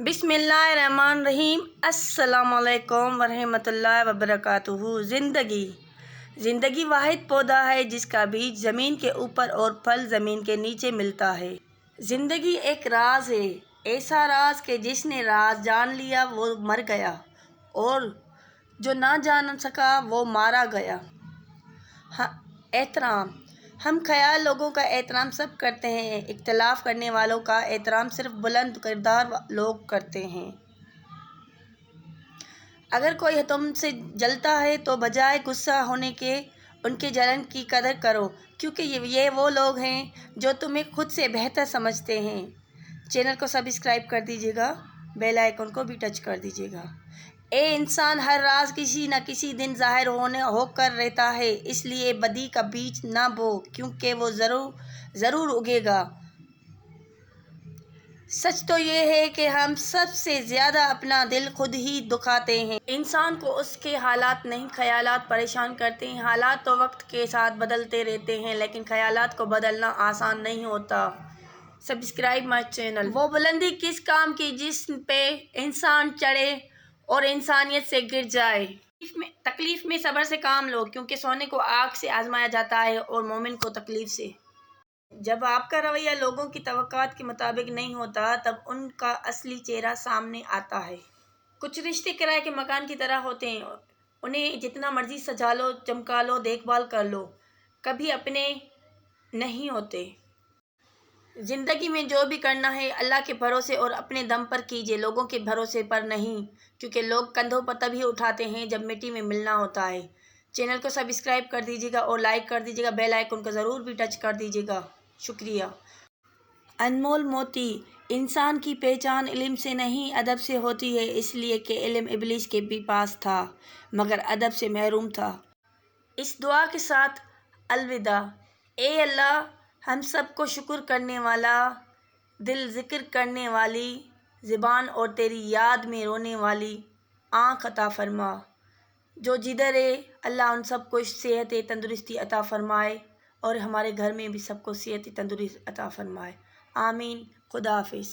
बिस्मिल्लाहिर्रहमानिर्रहीम। अस्सलाम वालेकुम वरहमतुल्लाहि वबरकातुहू। ज़िंदगी वाहिद पौधा है जिसका बीज ज़मीन के ऊपर और फल ज़मीन के नीचे मिलता है। ज़िंदगी एक राज है, ऐसा राज कि जिसने राज जान लिया वो मर गया और जो ना जान सका वो मारा गया। एहतराम। हम ख्याल लोगों का एहतराम सब करते हैं, इख्तिलाफ करने वालों का एहतराम सिर्फ बुलंद किरदार लोग करते हैं। अगर कोई तुमसे जलता है तो बजाय गुस्सा होने के उनके जलन की कदर करो, क्योंकि ये वो लोग हैं जो तुम्हें खुद से बेहतर समझते हैं। चैनल को सब्सक्राइब कर दीजिएगा, बेल आइकन को भी टच कर दीजिएगा। इंसान हर राज किसी न किसी दिन ज़ाहिर होकर रहता है, इसलिए बदी का बीज ना बो, क्योंकि वो ज़रूर उगेगा। सच तो ये है कि हम सबसे ज़्यादा अपना दिल खुद ही दुखाते हैं। इंसान को उसके हालात नहीं ख्यालात परेशान करते हैं। हालात तो वक्त के साथ बदलते रहते हैं, लेकिन ख्यालात को बदलना आसान नहीं होता। Subscribe my channel. वो बुलंदी किस काम की जिस पे इंसान चढ़े और इंसानियत से गिर जाए। तकलीफ में सब्र से काम लो, क्योंकि सोने को आग से आजमाया जाता है और मोमिन को तकलीफ से। जब आपका रवैया लोगों की तवक्कात के मुताबिक नहीं होता, तब उनका असली चेहरा सामने आता है। कुछ रिश्ते किराए के मकान की तरह होते हैं, उन्हें जितना मर्जी सजा लो, चमका लो, देखभाल कर लो, कभी अपने नहीं होते। ज़िंदगी में जो भी करना है अल्लाह के भरोसे और अपने दम पर कीजिए, लोगों के भरोसे पर नहीं, क्योंकि लोग कंधों पर तभी उठाते हैं जब मिट्टी में मिलना होता है। चैनल को सब्सक्राइब कर दीजिएगा और लाइक कर दीजिएगा, बेल आइकन को ज़रूर भी टच कर दीजिएगा। शुक्रिया। अनमोल मोती। इंसान की पहचान इल्म से नहीं अदब से होती है, इसलिए कि इल्म इब्लीस के भी पास था मगर अदब से महरूम था। इस दुआ के साथ अलविदा। ए अल्लाह, हम सबको शुक्र करने वाला दिल, ज़िक्र करने वाली ज़बान और तेरी याद में रोने वाली आँख अता फरमा। जो जिधर है अल्लाह उन सबको सेहत तंदुरुस्ती अता फरमाए और हमारे घर में भी सबको सेहत तंदुरुस्ती अता फरमाए। आमीन। खुदा हाफिज़।